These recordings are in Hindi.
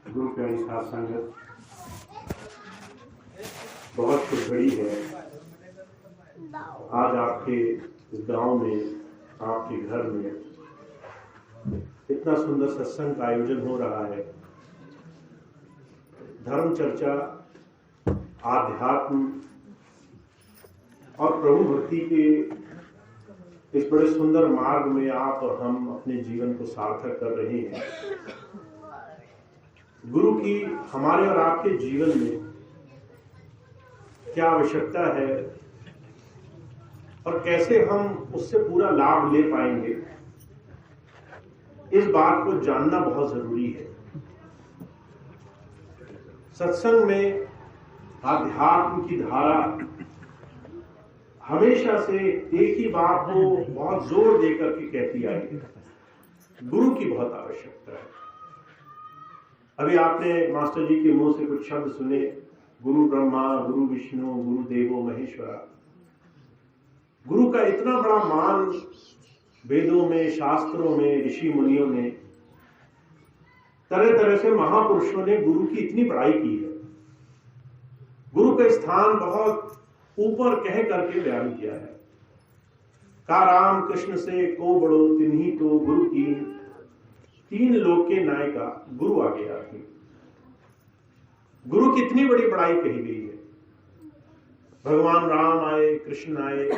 गुरु प्यारी साथ संगत, बहुत खुश घड़ी है आज आपके इस गांव में, आपके घर में इतना सुंदर सत्संग का आयोजन हो रहा है। धर्म चर्चा, आध्यात्म और प्रभु भक्ति के इस बड़े सुंदर मार्ग में आप और हम अपने जीवन को सार्थक कर रहे हैं। गुरु की हमारे और आपके जीवन में क्या आवश्यकता है और कैसे हम उससे पूरा लाभ ले पाएंगे, इस बात को जानना बहुत जरूरी है। सत्संग में आध्यात्म की धारा हमेशा से एक ही बात को बहुत जोर देकर के कहती आई है, गुरु की बहुत आवश्यकता है। अभी आपने मास्टर जी के मुंह से कुछ शब्द सुने, गुरु ब्रह्मा, गुरु विष्णु, गुरु देवो महेश्वरा। गुरु का इतना बड़ा मान वेदों में, शास्त्रों में, ऋषि मुनियों ने, तरह तरह से महापुरुषों ने गुरु की इतनी बड़ाई की है। गुरु का स्थान बहुत ऊपर कह करके बयान किया है। का राम कृष्ण से को बड़ो तिन्ही तो गुरु की, तीन लोक के नायका गुरु आ गया। गुरु की इतनी बड़ी बड़ाई कही गई है। भगवान राम आए, कृष्ण आए,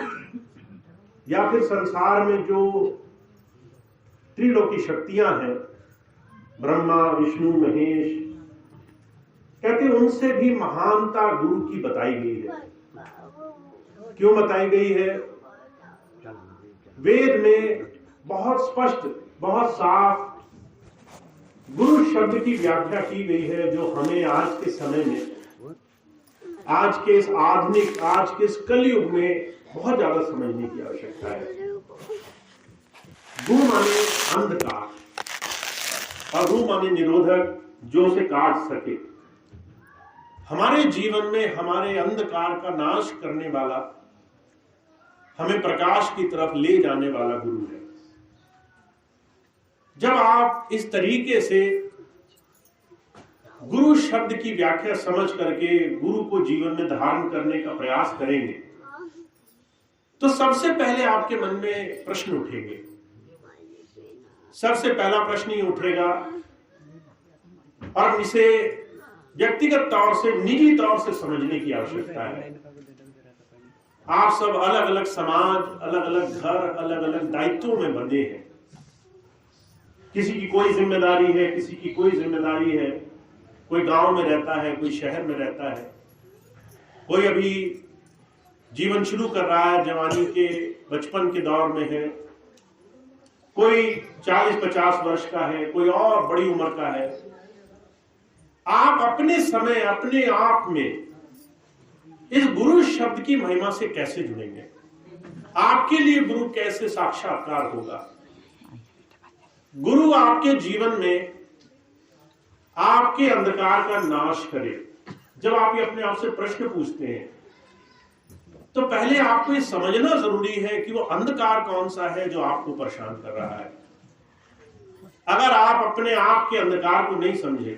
या फिर संसार में जो त्रिलोकी शक्तियां हैं, ब्रह्मा, विष्णु, महेश, कहते उनसे भी महानता गुरु की बताई गई है। क्यों बताई गई है? वेद में बहुत स्पष्ट, बहुत साफ गुरु शब्द की व्याख्या की गई है, जो हमें आज के समय में, आज के इस आधुनिक, आज के इस कलयुग में बहुत ज्यादा समझने की आवश्यकता है। गुरु माने अंधकार और रू माने निरोधक, जो उसे काट सके। हमारे जीवन में हमारे अंधकार का नाश करने वाला, हमें प्रकाश की तरफ ले जाने वाला गुरु है। जब आप इस तरीके से गुरु शब्द की व्याख्या समझ करके गुरु को जीवन में धारण करने का प्रयास करेंगे, तो सबसे पहले आपके मन में प्रश्न उठेंगे। सबसे पहला प्रश्न ही उठेगा, और इसे व्यक्तिगत तौर से, निजी तौर से समझने की आवश्यकता है। आप सब अलग अलग समाज, अलग अलग घर, अलग अलग दायित्वों में बंधे हैं। किसी की कोई जिम्मेदारी है, किसी की कोई जिम्मेदारी है। कोई गांव में रहता है, कोई शहर में रहता है, कोई अभी जीवन शुरू कर रहा है, जवानी के, बचपन के दौर में है, कोई 40-50 वर्ष का है, कोई और बड़ी उम्र का है। आप अपने समय, अपने आप में इस गुरु शब्द की महिमा से कैसे जुड़ेंगे? आपके लिए गुरु कैसे साक्षात्कार होगा? गुरु आपके जीवन में आपके अंधकार का नाश करे। जब आप ये अपने आप से प्रश्न पूछते हैं, तो पहले आपको ये समझना जरूरी है कि वो अंधकार कौन सा है जो आपको परेशान कर रहा है। अगर आप अपने आप के अंधकार को नहीं समझे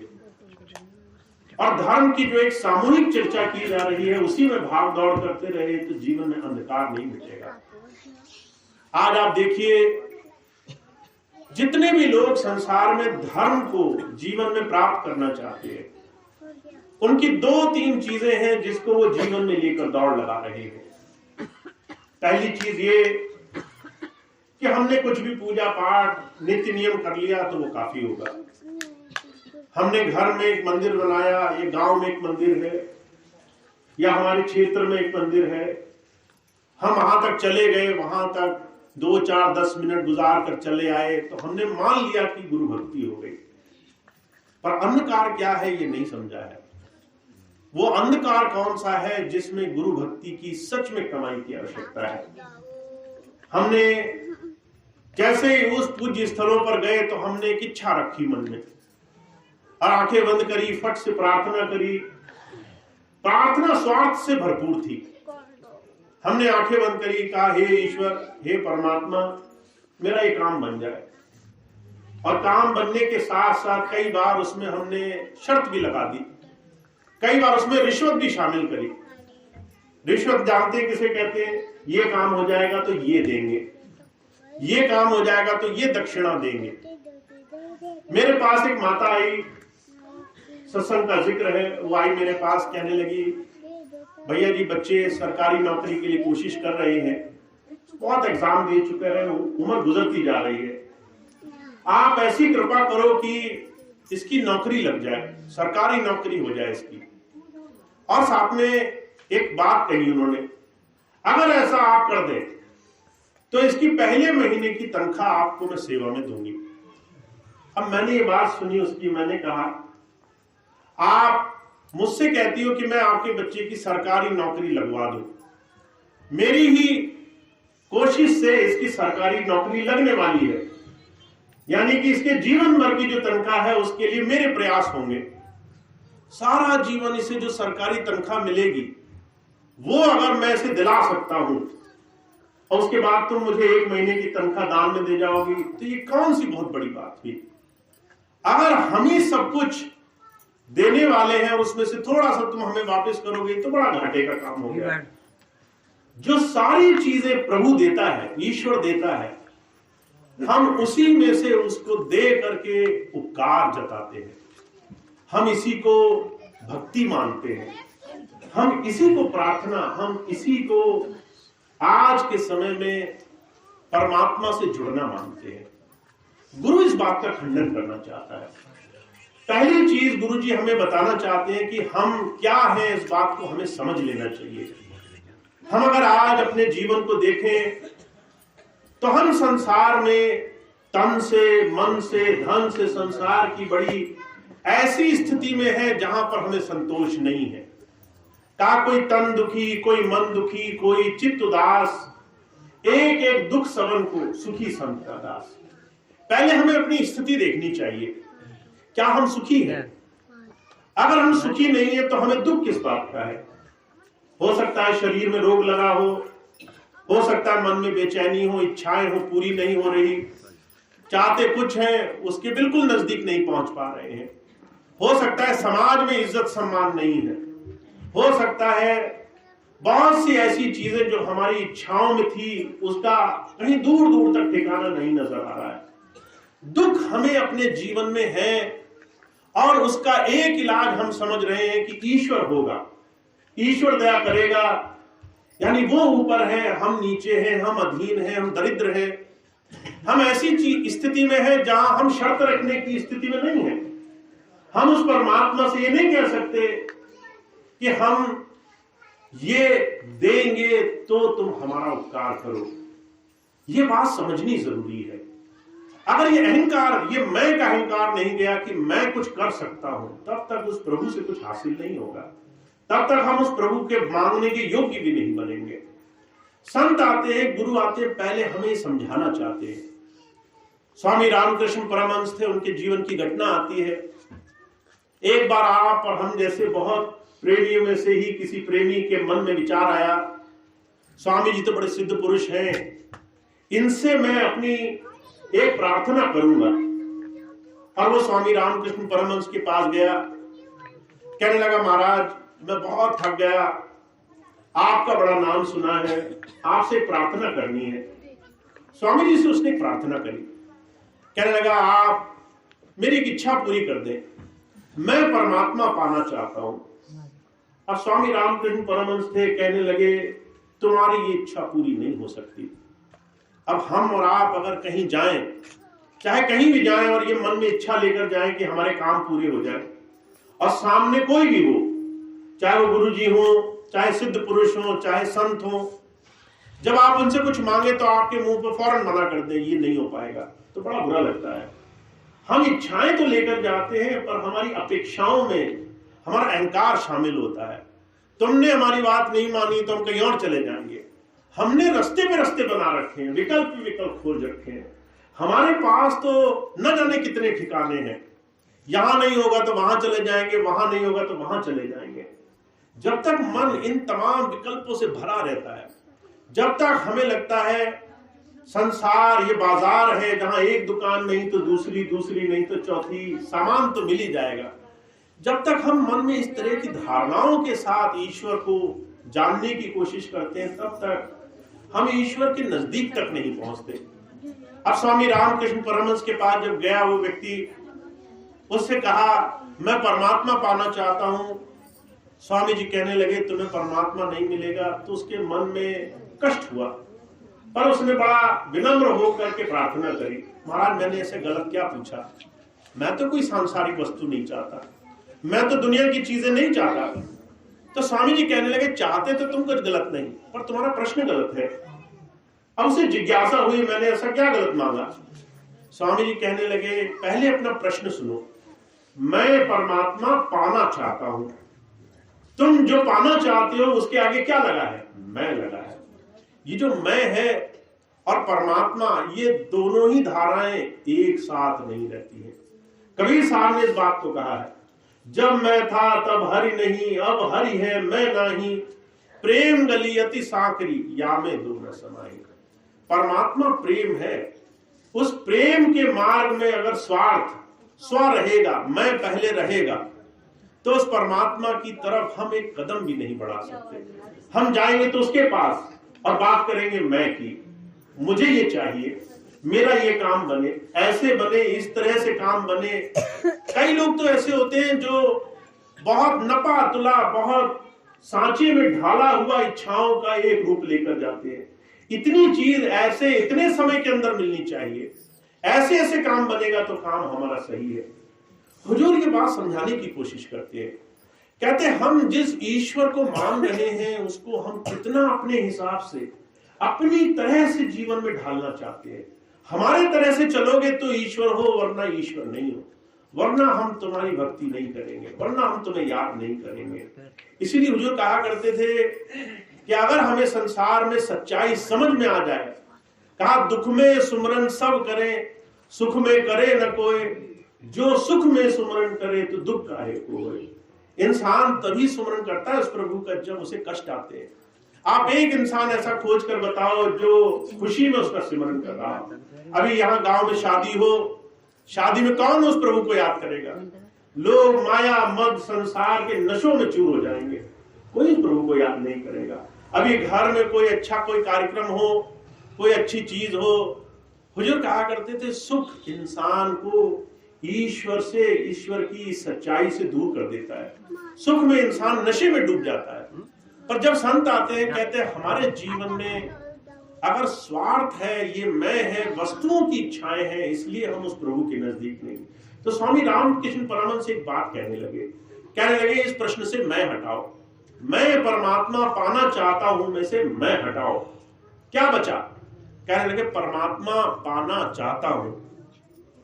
और धर्म की जो एक सामूहिक चर्चा की जा रही है उसी में भाग दौड़ करते रहे, तो जीवन में अंधकार नहीं मिटेगा। आज आप देखिए, जितने भी लोग संसार में धर्म को जीवन में प्राप्त करना चाहते हैं, उनकी 2-3 चीजें हैं जिसको वो जीवन में लेकर दौड़ लगा रहे हैं। पहली चीज ये कि हमने कुछ भी पूजा पाठ, नित्य नियम कर लिया तो वो काफी होगा। हमने घर में एक मंदिर बनाया, ये गांव में एक मंदिर है, या हमारे क्षेत्र में एक मंदिर है, हम वहां तक चले गए, वहां तक 2, 4, 10 मिनट गुजार कर चले आए, तो हमने मान लिया कि गुरु भक्ति हो गई। पर अंधकार क्या है ये नहीं समझा है। वो अंधकार कौन सा है जिसमें गुरु भक्ति की सच में कमाई की आवश्यकता है। हमने जैसे ही उस पूज्य स्थलों पर गए तो हमने एक इच्छा रखी मन में, और आंखें बंद करी, फट से प्रार्थना करी। प्रार्थना स्वार्थ से भरपूर थी। हमने आंखें बंद करी, कहा हे ईश्वर, हे परमात्मा, मेरा ये काम बन जाए। और काम बनने के साथ साथ कई बार उसमें हमने शर्त भी लगा दी, कई बार उसमें रिश्वत भी शामिल करी। रिश्वत जानते हैं किसे कहते हैं? ये काम हो जाएगा तो ये देंगे, ये काम हो जाएगा तो ये दक्षिणा देंगे। मेरे पास एक माता आई, सत्संग का जिक्र है, वो आई मेरे पास, कहने लगी भैया जी बच्चे सरकारी नौकरी के लिए कोशिश कर रहे हैं, बहुत एग्जाम दे चुके हैं, उम्र गुजरती जा रही है, आप ऐसी कृपा करो कि इसकी नौकरी लग जाए, सरकारी नौकरी हो जाए इसकी। और साथ में एक बात कही उन्होंने, अगर ऐसा आप कर दें तो इसकी पहले महीने की तनख्वाह आपको मैं सेवा में दूंगी। अब मैंने ये बात सुनी उसकी, मैंने कहा आप मुझसे कहती हो कि मैं आपके बच्चे की सरकारी नौकरी लगवा दूं, मेरी ही कोशिश से इसकी सरकारी नौकरी लगने वाली है, यानी कि इसके जीवन भर की जो तनख्वाह है उसके लिए मेरे प्रयास होंगे, सारा जीवन इसे जो सरकारी तनख्वाह मिलेगी वो अगर मैं इसे दिला सकता हूं और उसके बाद तुम मुझे 1 महीने की तनख्वाह दान में दे जाओगी, तो ये कौन सी बहुत बड़ी बात हुई। अगर हम ही सब कुछ देने वाले हैं और उसमें से थोड़ा सा तुम हमें वापस करोगे तो बड़ा घाटे का काम हो गया। जो सारी चीजें प्रभु देता है, ईश्वर देता है, हम उसी में से उसको दे करके उपकार जताते हैं, हम इसी को भक्ति मानते हैं, हम इसी को प्रार्थना, हम इसी को आज के समय में परमात्मा से जुड़ना मानते हैं। गुरु इस बात का खंडन करना चाहता है। पहली चीज गुरु जी हमें बताना चाहते हैं कि हम क्या हैं, इस बात को हमें समझ लेना चाहिए। हम अगर आज अपने जीवन को देखें तो हम संसार में तन से, मन से, धन से, संसार की बड़ी ऐसी स्थिति में है जहां पर हमें संतोष नहीं है। का कोई तन दुखी, कोई मन दुखी, कोई चित्त उदास, एक एक दुख सबन को सुखी संत का दास। पहले हमें अपनी स्थिति देखनी चाहिए, क्या हम सुखी हैं? अगर हम सुखी नहीं है तो हमें दुख किस बात का है? हो सकता है शरीर में रोग लगा हो सकता है मन में बेचैनी हो, इच्छाएं हो पूरी नहीं हो रही, चाहते कुछ हैं उसके बिल्कुल नजदीक नहीं पहुंच पा रहे हैं, हो सकता है समाज में इज्जत सम्मान नहीं है, हो सकता है बहुत सी ऐसी चीजें जो हमारी इच्छाओं में थी उसका कहीं दूर दूर तक ठिकाना नहीं नजर आ रहा है। दुख हमें अपने जीवन में है और उसका एक इलाज हम समझ रहे हैं कि ईश्वर होगा, ईश्वर दया करेगा, यानी वो ऊपर है, हम नीचे हैं, हम अधीन हैं, हम दरिद्र हैं, हम ऐसी स्थिति में हैं जहां हम शर्त रखने की स्थिति में नहीं है। हम उस परमात्मा से ये नहीं कह सकते कि हम ये देंगे तो तुम हमारा उपकार करो। ये बात समझनी जरूरी है। अगर ये अहंकार, ये मैं का अहंकार नहीं गया कि मैं कुछ कर सकता हूं, तब तक उस प्रभु से कुछ हासिल नहीं होगा, तब तक हम उस प्रभु के मांगने के योग्य भी नहीं बनेंगे। संत आते हैं, गुरु आते हैं, पहले हमें समझाना चाहते हैं। स्वामी रामकृष्ण परमहंस थे, उनके जीवन की घटना आती है। एक बार आप और हम जैसे बहुत प्रेमियों में से ही किसी प्रेमी के मन में विचार आया, स्वामी जी तो बड़े सिद्ध पुरुष हैं, इनसे मैं अपनी एक प्रार्थना करूंगा। और वो स्वामी रामकृष्ण परमहंस के पास गया, कहने लगा महाराज मैं बहुत थक गया, आपका बड़ा नाम सुना है, आपसे प्रार्थना करनी है। स्वामी जी से उसने प्रार्थना करी, कहने लगा आप मेरी एक इच्छा पूरी कर दें, मैं परमात्मा पाना चाहता हूं। अब स्वामी रामकृष्ण परमहंस थे, कहने लगे तुम्हारी ये इच्छा पूरी नहीं हो सकती। अब हम और आप अगर कहीं जाएं, चाहे कहीं भी जाएं और ये मन में इच्छा लेकर जाएं कि हमारे काम पूरे हो जाए, और सामने कोई भी हो, चाहे वो गुरु जी हो, चाहे सिद्ध पुरुष हो, चाहे संत हो, जब आप उनसे कुछ मांगे तो आपके मुंह पर फौरन मना कर दे ये नहीं हो पाएगा, तो बड़ा बुरा लगता है। हम इच्छाएं तो लेकर जाते हैं पर हमारी अपेक्षाओं में हमारा अहंकार शामिल होता है। तुमने हमारी बात नहीं मानी तो हम कहीं और चले जाएंगे। हमने रास्ते पे रास्ते बना रखे हैं, विकल्प पे विकल्प खोज रखे हैं। हमारे पास तो न जाने कितने ठिकाने हैं, यहां नहीं होगा तो वहां चले जाएंगे, वहां नहीं होगा तो वहां चले जाएंगे। जब तक मन इन तमाम विकल्पों से भरा रहता है, जब तक हमें लगता है संसार ये बाजार है जहां एक दुकान नहीं तो दूसरी, दूसरी नहीं तो चौथी, सामान तो मिल ही जाएगा। जब तक हम मन में इस तरह की धारणाओं के साथ ईश्वर को जानने की कोशिश करते हैं, तब तक हम ईश्वर के नजदीक तक नहीं पहुंचते। अब स्वामी रामकृष्ण परमहंस के पास जब गया वो व्यक्ति, उससे कहा मैं परमात्मा पाना चाहता हूं। स्वामी जी कहने लगे तुम्हें परमात्मा नहीं मिलेगा। तो उसके मन में कष्ट हुआ, पर उसने बड़ा विनम्र होकर के प्रार्थना करी, महाराज मैंने ऐसे गलत क्या पूछा, मैं तो कोई सांसारिक वस्तु नहीं चाहता, मैं तो दुनिया की चीजें नहीं चाहता। तो स्वामी जी कहने लगे चाहते तो तुम कुछ गलत नहीं, पर तुम्हारा प्रश्न गलत है। अब उसे जिज्ञासा हुई मैंने ऐसा क्या गलत मांगा। स्वामी जी कहने लगे पहले अपना प्रश्न सुनो, मैं परमात्मा पाना चाहता हूं, तुम जो पाना चाहते हो उसके आगे क्या लगा है, मैं लगा है। ये जो मैं है और परमात्मा, ये दोनों ही धाराएं एक साथ नहीं रहती हैं। कबीर साहब ने इस बात को कहा है, जब मैं था तब हरि नहीं, अब हरि है मैं नहीं, प्रेम गली अति साकरी या में दो न समाई। परमात्मा प्रेम है, उस प्रेम के मार्ग में अगर स्वार्थ स्व रहेगा, मैं पहले रहेगा, तो उस परमात्मा की तरफ हम एक कदम भी नहीं बढ़ा सकते। हम जाएंगे तो उसके पास और बात करेंगे मैं की, मुझे ये चाहिए, मेरा ये काम बने, ऐसे बने, इस तरह से काम बने। कई लोग तो ऐसे होते हैं जो बहुत नपा तुला, बहुत सांचे में ढाला हुआ इच्छाओं का एक रूप लेकर जाते हैं। इतनी चीज ऐसे इतने समय के अंदर मिलनी चाहिए, ऐसे ऐसे काम बनेगा तो काम हमारा सही है। हुजूर ये बात समझाने की कोशिश करते हैं, कहते हैं हम जिस ईश्वर को मान रहे हैं उसको हम कितना अपने हिसाब से अपनी तरह से जीवन में ढालना चाहते हैं। हमारे तरह से चलोगे तो ईश्वर हो, वरना ईश्वर नहीं हो, वरना हम तुम्हारी भक्ति नहीं करेंगे, वरना हम तुम्हें याद नहीं करेंगे। इसीलिए हुजूर कहा करते थे कि अगर हमें संसार में सच्चाई समझ में आ जाए, कहा दुख में सुमरन सब करें, सुख में करे न कोई, जो सुख में सुमरन करे तो दुख काहे कोई। इंसान तभी सुमरन करता है उस प्रभु का जब उसे कष्ट आते हैं। आप एक इंसान ऐसा खोज कर बताओ जो खुशी में उसका सिमरन कर रहा हो। अभी यहाँ गांव में शादी हो, शादी में कौन उस प्रभु को याद करेगा? लोग माया मद संसार के नशों में चूर हो जाएंगे, कोई उस प्रभु को याद नहीं करेगा। अभी घर में कोई अच्छा कोई कार्यक्रम हो, कोई अच्छी चीज हो, हुजूर कहा करते थे सुख इंसान को ईश्वर से, ईश्वर की सच्चाई से दूर कर देता है। सुख में इंसान नशे में डूब जाता है। पर जब संत आते हैं, कहते हैं हमारे जीवन में अगर स्वार्थ है, ये मैं है, वस्तुओं की इच्छाएं हैं, इसलिए हम उस प्रभु के नजदीक नहीं। तो स्वामी रामकृष्ण परमहंस एक बात कहने लगे इस प्रश्न से मैं हटाओ, मैं परमात्मा पाना चाहता हूं में से मैं हटाओ, क्या बचा? कहने लगे परमात्मा पाना चाहता हूं।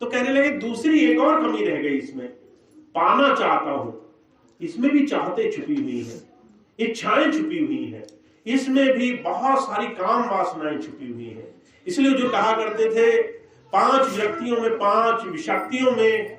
तो कहने लगे दूसरी एक और कमी रह गई इसमें, पाना चाहता हूं, इसमें भी चाहते छुपी हुई है, इच्छाएं छुपी हुई है, इसमें भी बहुत सारी काम वासनाएं छुपी हुई है। इसलिए जो कहा करते थे 5 व्यक्तियों में, 5 शक्तियों में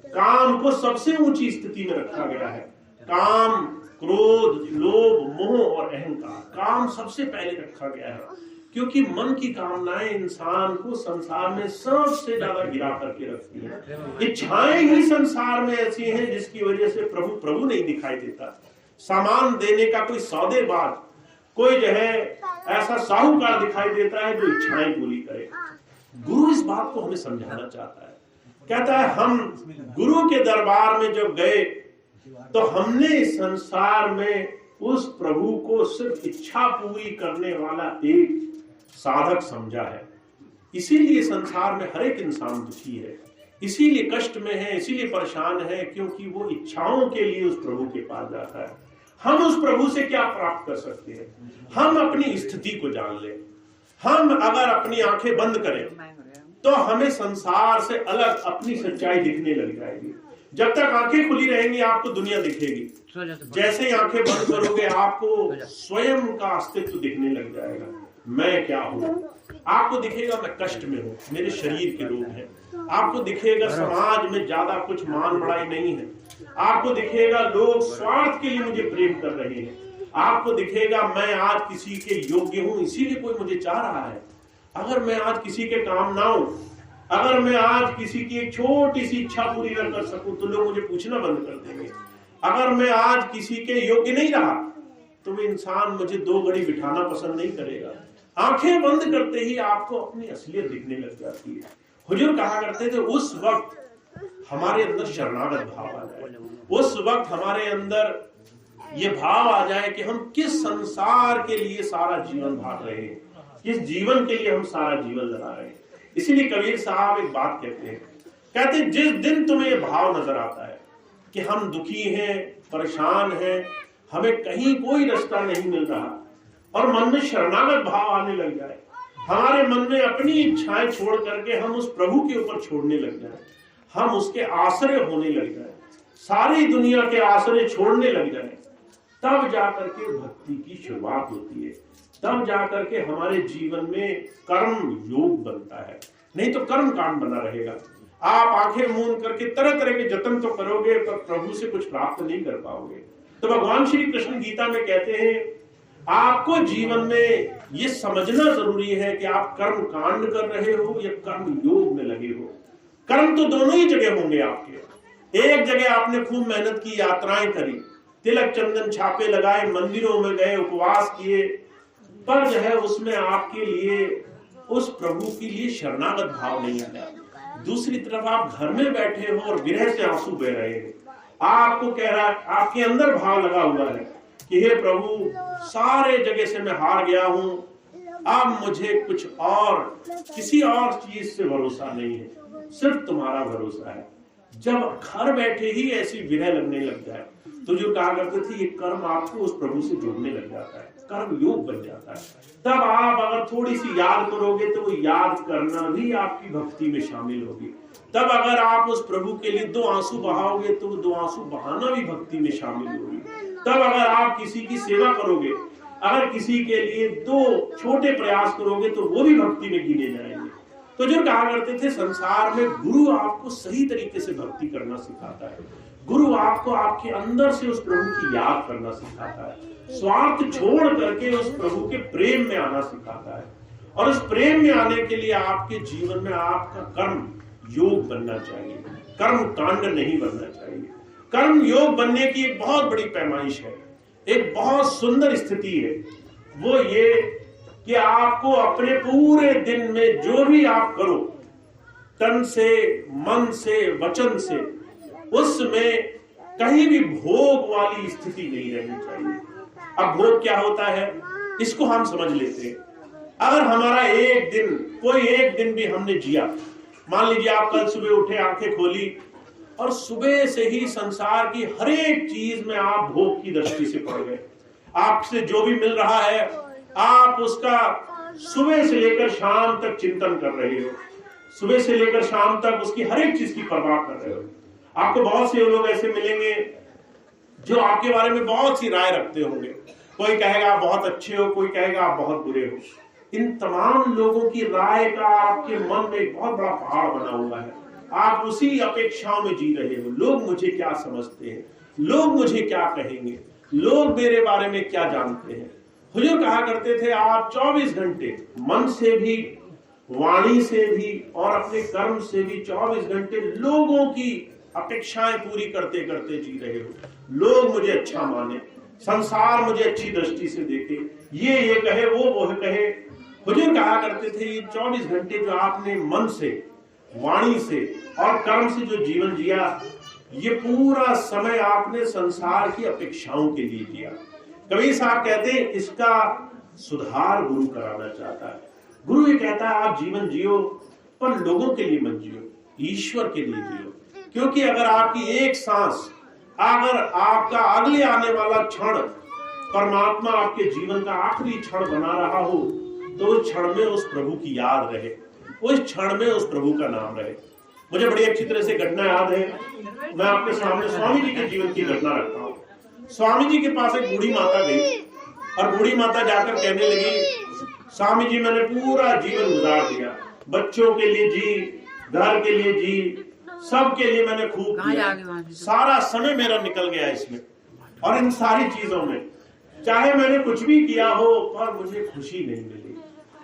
काम को सबसे ऊंची स्थिति में रखा गया है। काम, क्रोध, लोभ, मोह और अहंकार, काम सबसे पहले रखा गया है, क्योंकि मन की कामनाएं इंसान को संसार में सबसे ज्यादा गिरा करके रखती हैं। इच्छाएं ही संसार में ऐसी हैं जिसकी वजह से प्रभु प्रभु नहीं दिखाई देता। सामान देने का कोई सौदेबाज, कोई जो है ऐसा साहूकार दिखाई देता है जो इच्छाएं पूरी करे। गुरु इस बात को हमें समझाना चाहता है, कहता है हम गुरु के दरबार में जब गए तो हमने संसार में उस प्रभु को सिर्फ इच्छा पूरी करने वाला एक साधक समझा है। इसीलिए संसार में हर एक इंसान दुखी है, इसीलिए कष्ट में है, इसीलिए परेशान है, क्योंकि वो इच्छाओं के लिए उस प्रभु के पास जाता है। हम उस प्रभु से क्या प्राप्त कर सकते हैं? हम अपनी स्थिति को जान ले। हम अगर अपनी आंखें बंद करें तो हमें संसार से अलग अपनी सच्चाई दिखने लग जाएगी। जब तक आंखें खुली रहेंगी आपको दुनिया दिखेगी, जैसे ही आंखें बंद करोगे आपको स्वयं का अस्तित्व दिखने लग जाएगा। मैं क्या हूं? आपको दिखेगा मैं कष्ट में हूं, मेरे शरीर के रोग हैं। आपको दिखेगा समाज में ज्यादा कुछ मान बढ़ाई नहीं है। आपको दिखेगा लोग स्वार्थ के लिए मुझे प्रेम कर रहे हैं। आपको दिखेगा मैं आज किसी के योग्य हूं, इसीलिए कोई मुझे चाह रहा है। अगर मैं आज किसी के काम ना हूं, अगर मैं आज किसी की एक छोटी सी इच्छा पूरी न कर सकूं तो लोग मुझे पूछना बंद कर देंगे। अगर मैं आज किसी के योग्य नहीं रहा तो वो इंसान मुझे 2 घड़ी बिठाना पसंद नहीं करेगा। आंखें बंद करते ही आपको अपनी असलियत दिखने लग जाती है। हुजूर कहा करते थे उस वक्त हमारे अंदर शरणागत भाव आ जाए, उस वक्त हमारे अंदर ये भाव आ जाए कि हम किस संसार के लिए सारा जीवन भाग रहे हैं, किस जीवन के लिए हम सारा जीवन लगा रहे हैं। इसीलिए कबीर साहब एक बात कहते हैं जिस दिन तुम्हें ये भाव नजर आता है कि हम दुखी हैं, परेशान हैं, हमें कहीं कोई रास्ता नहीं मिल रहा और मन में शरणागत भाव आने लग जाए, हमारे मन में अपनी इच्छाएं छोड़ करके हम उस प्रभु के ऊपर छोड़ने लग जाए, हम उसके आश्रय होने लग जाए, सारी दुनिया के आश्रय छोड़ने लग जाए, तब जाकर के भक्ति की शुरुआत होती है, तब जाकर के हमारे जीवन में कर्म योग बनता है। नहीं तो कर्म कांड बना रहेगा। आप आंखें मूंद करके तरह तरह के जतन तो करोगे पर प्रभु से कुछ प्राप्त नहीं कर पाओगे। तो भगवान श्री कृष्ण गीता में कहते हैं आपको जीवन में ये समझना जरूरी है कि आप कर्म कांड कर रहे हो या कर्म योग में लगे हो। कर्म तो दोनों ही जगह होंगे आपके। एक जगह आपने खूब मेहनत की, यात्राएं करी, तिलक चंदन छापे लगाए, मंदिरों में गए, उपवास किए, पर जो है उसमें आपके लिए उस प्रभु के लिए शरणागत भाव नहीं आया। दूसरी तरफ आप घर में बैठे हो और विरह से आंसू बह रहे हैं, आपको कह रहा, आपके अंदर भाव लगा हुआ है कि हे प्रभु सारे जगह से मैं हार गया हूं, अब मुझे कुछ और किसी और चीज से भरोसा नहीं है, सिर्फ तुम्हारा भरोसा है। जब घर बैठे ही ऐसी विरह लगने लग जाए तो जो कहा करते थे ये कर्म आपको उस प्रभु से जुड़ने लग जाता है, कर्म योग बन जाता है। तब आप अगर थोड़ी सी याद करोगे तो वो याद करना भी आपकी भक्ति में शामिल होगी। तब अगर आप उस प्रभु के लिए 2 आंसू बहाओगे तो 2 आंसू बहाना भी भक्ति में शामिल होगी। तब अगर आप किसी की सेवा करोगे, अगर किसी के लिए 2 छोटे प्रयास करोगे तो वो भी भक्ति में गिने जाएंगे। तो जो कहा करते थे संसार में गुरु आपको सही तरीके से भक्ति करना सिखाता है, गुरु आपको आपके अंदर से उस प्रभु की याद करना सिखाता है, स्वार्थ छोड़ करके उस प्रभु के प्रेम में आना सिखाता है। और उस प्रेम में आने के लिए आपके जीवन में आपका कर्म योग बनना चाहिए, कर्म कांड नहीं बनना चाहिए। कर्म योग बनने की एक बहुत बड़ी पैमाइश है, एक बहुत सुंदर स्थिति है, वो ये कि आपको अपने पूरे दिन में जो भी आप करो, तन से, मन से, वचन से, उसमें कहीं भी भोग वाली स्थिति नहीं रहनी चाहिए। अब भोग क्या होता है इसको हम समझ लेते हैं। अगर हमारा एक दिन, कोई एक दिन भी हमने जिया, मान लीजिए आप कल सुबह उठे, आंखें खोली और सुबह से ही संसार की हर एक चीज में आप भोग की दृष्टि से पड़ गए। आपसे जो भी मिल रहा है आप उसका सुबह से लेकर शाम तक चिंतन कर रहे हो, सुबह से लेकर शाम तक उसकी हर एक चीज की परवाह कर रहे हो। आपको बहुत से लोग ऐसे मिलेंगे जो आपके बारे में बहुत सी राय रखते होंगे। कोई कहेगा आप बहुत अच्छे हो, कोई कहेगा आप बहुत बुरे हो। इन तमाम लोगों की राय का आपके मन में एक बहुत बड़ा पहाड़ बना हुआ है। आप उसी अपेक्षाओं में जी रहे हो, लोग मुझे क्या समझते हैं, लोग मुझे क्या कहेंगे, लोग मेरे बारे में क्या जानते हैं। हुजूर कहा करते थे आप 24 घंटे मन से भी, वाणी से भी और अपने कर्म से भी 24 घंटे लोगों की अपेक्षाएं पूरी करते करते जी रहे हो। लोग मुझे अच्छा माने, संसार मुझे अच्छी दृष्टि से देखे, ये कहे, वो कहे। हुजूर कहा करते थे ये 24 घंटे जो आपने मन से, वाणी से और कर्म से जो जीवन जिया, ये पूरा समय आपने संसार की अपेक्षाओं के लिए जिया। कबीर साहब कहते हैं इसका सुधार गुरु कराना चाहता है। गुरु ये कहता है आप जीवन जियो पर लोगों के लिए मत जियो, ईश्वर के लिए जियो। क्योंकि अगर आपकी एक सांस, अगर आपका अगले आने वाला क्षण परमात्मा आपके जीवन का आखिरी क्षण बना रहा हो तो उस क्षण में उस प्रभु की याद रहे, उस क्षण में उस प्रभु का नाम रहे। मुझे बड़ी अच्छी तरह से घटना याद है। मैं आपके सामने स्वामी जी के जीवन की घटना रखता हूँ। स्वामी जी के पास एक बूढ़ी माता गई और बूढ़ी माता जाकर कहने लगी स्वामी जी मैंने पूरा जीवन गुजार दिया, बच्चों के लिए जी, घर के लिए जी, सबके लिए मैंने खूब किया, सारा समय मेरा निकल गया इसमें और इन सारी चीजों में, चाहे मैंने कुछ भी किया हो पर मुझे खुशी नहीं मिली,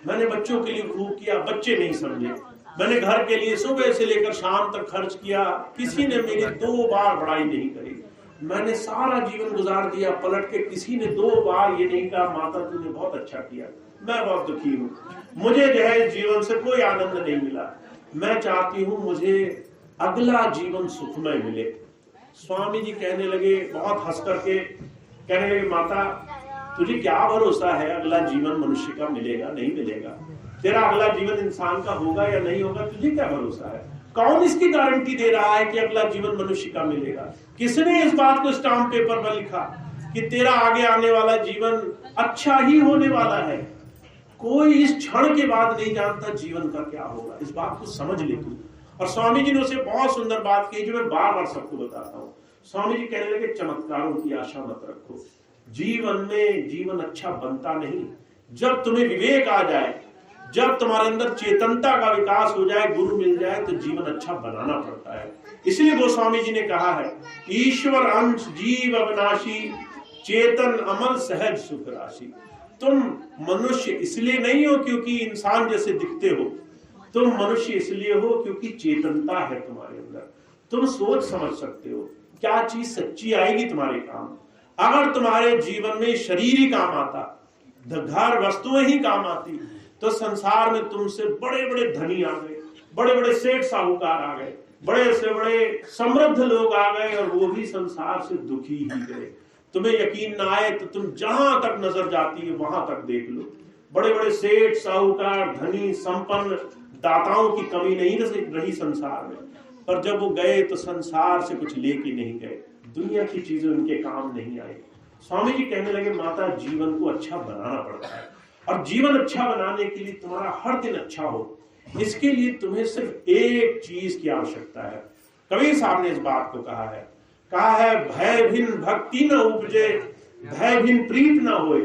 मैंने बच्चों के लिए खूब किया, बच्चे नहीं समझे। मैंने घर के लिए सुबह से लेकर शाम तक खर्च किया, किसी ने मेरी 2 बार बड़ाई नहीं करी। मैंने सारा जीवन गुजार दिया, पलट के किसी ने 2 बार ये नहीं कहा माता तूने बहुत अच्छा किया। मैं बहुत दुखी हूँ, मुझे जो है जीवन से कोई आनंद नहीं मिला। मैं चाहती हूँ मुझे अगला जीवन सुखमय मिले। स्वामी जी कहने लगे, बहुत हंस करके कहने लगे, माता तुझे क्या भरोसा है अगला जीवन मनुष्य का मिलेगा नहीं मिलेगा? तेरा अगला जीवन इंसान का होगा या नहीं होगा, तुझे क्या भरोसा है? कौन इसकी गारंटी दे रहा है कि अगला जीवन मनुष्य का मिलेगा? किसने इस बात को स्टाम्प पेपर पर लिखा कि तेरा आगे आने वाला जीवन अच्छा ही होने वाला है? कोई इस क्षण के बाद नहीं जानता जीवन का क्या होगा। इस बात को समझ ले तू। और स्वामी जी ने उसे बहुत सुंदर बात कही जो मैं बार बार सबको बताता हूँ। स्वामी जी कहने लगे, चमत्कारों की आशा मत रखो। जीवन में जीवन अच्छा बनता नहीं जब तुम्हें विवेक आ जाए, जब तुम्हारे अंदर चेतनता का विकास हो जाए, गुरु मिल जाए, तो जीवन अच्छा बनाना पड़ता है। इसलिए गोस्वामी जी ने कहा है, ईश्वर अंश जीव अविनाशी, चेतन अमल सहज सुख राशि। तुम मनुष्य इसलिए नहीं हो क्योंकि इंसान जैसे दिखते हो, तुम मनुष्य इसलिए हो क्योंकि चेतनता है तुम्हारे अंदर। तुम सोच समझ सकते हो क्या चीज सच्ची आएगी तुम्हारे काम। अगर तुम्हारे जीवन में शरीर ही काम आता, घर वस्तुएं ही काम आती, तो संसार में तुमसे बड़े बड़े धनी आ गए, बड़े बड़े सेठ साहूकार आ गए, बड़े से बड़े समृद्ध लोग आ गए, और वो भी संसार से दुखी ही गए। तुम्हें यकीन ना आए तो तुम जहां तक नजर जाती है वहां तक देख लो, बड़े बड़े सेठ साहूकार धनी संपन्न दाताओं की कमी नहीं रही संसार में, पर जब वो गए तो संसार से कुछ लेके नहीं गए, दुनिया की चीजें उनके काम नहीं आई। स्वामी जी कहने लगे, माता जीवन को अच्छा बनाना पड़ता है, और जीवन अच्छा बनाने के लिए तुम्हारा हर दिन अच्छा हो, इसके लिए तुम्हें सिर्फ एक चीज की आवश्यकता है। कबीर साहब ने इस बात को कहा है भय भिन भक्ति न उपजे, भय भिन प्रीत न होए,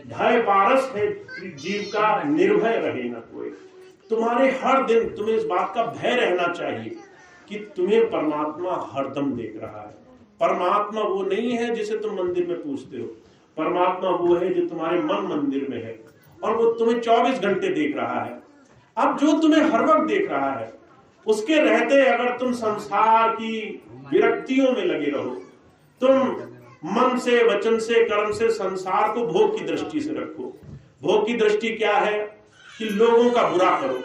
भय पारस है जीव का निर्भय रहे न कोई। तुम्हारे हर दिन तुम्हें इस बात का भय रहना चाहिए कि तुम्हें परमात्मा हरदम देख रहा है। परमात्मा वो नहीं है जिसे तुम मंदिर में पूजते हो, परमात्मा वो है जो तुम्हारे मन मंदिर में है, और वो तुम्हें 24 घंटे देख रहा है। अब जो तुम्हें हर वक्त देख रहा है, उसके रहते अगर तुम संसार की विरक्तियों में लगे रहो, तुम मन से वचन से कर्म से संसार को भोग की दृष्टि से रखो। भोग की दृष्टि क्या है कि लोगों का बुरा करो,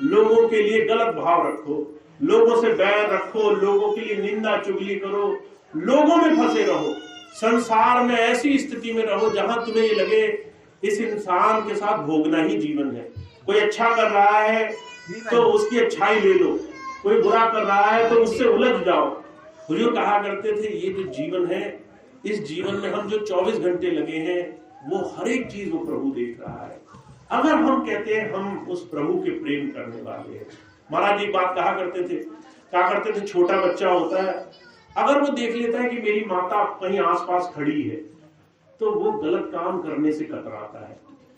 लोगों के लिए गलत भाव रखो, लोगों से बैर रखो, लोगों के लिए निंदा चुगली करो, लोगों में फंसे रहो, संसार में ऐसी स्थिति में रहो जहां तुम्हें ये लगे इस इंसान के साथ भोगना ही जीवन है। कोई अच्छा कर रहा है तो उसकी अच्छाई ले लो, कोई बुरा कर रहा है तो उससे उलझ जाओ। हुजूर कहा करते थे, ये जो जीवन है, इस जीवन में हम जो 24 घंटे लगे हैं, वो हर एक चीज वो प्रभु देख रहा है। अगर हम कहते हैं हम उस प्रभु के प्रेम करने वाले हैं। महाराज जी बात कहा करते थे छोटा बच्चा होता है, अगर वो देख लेता है कि मेरी माता कहीं आसपास खड़ी है तो वो गलत काम करने से कतराता है।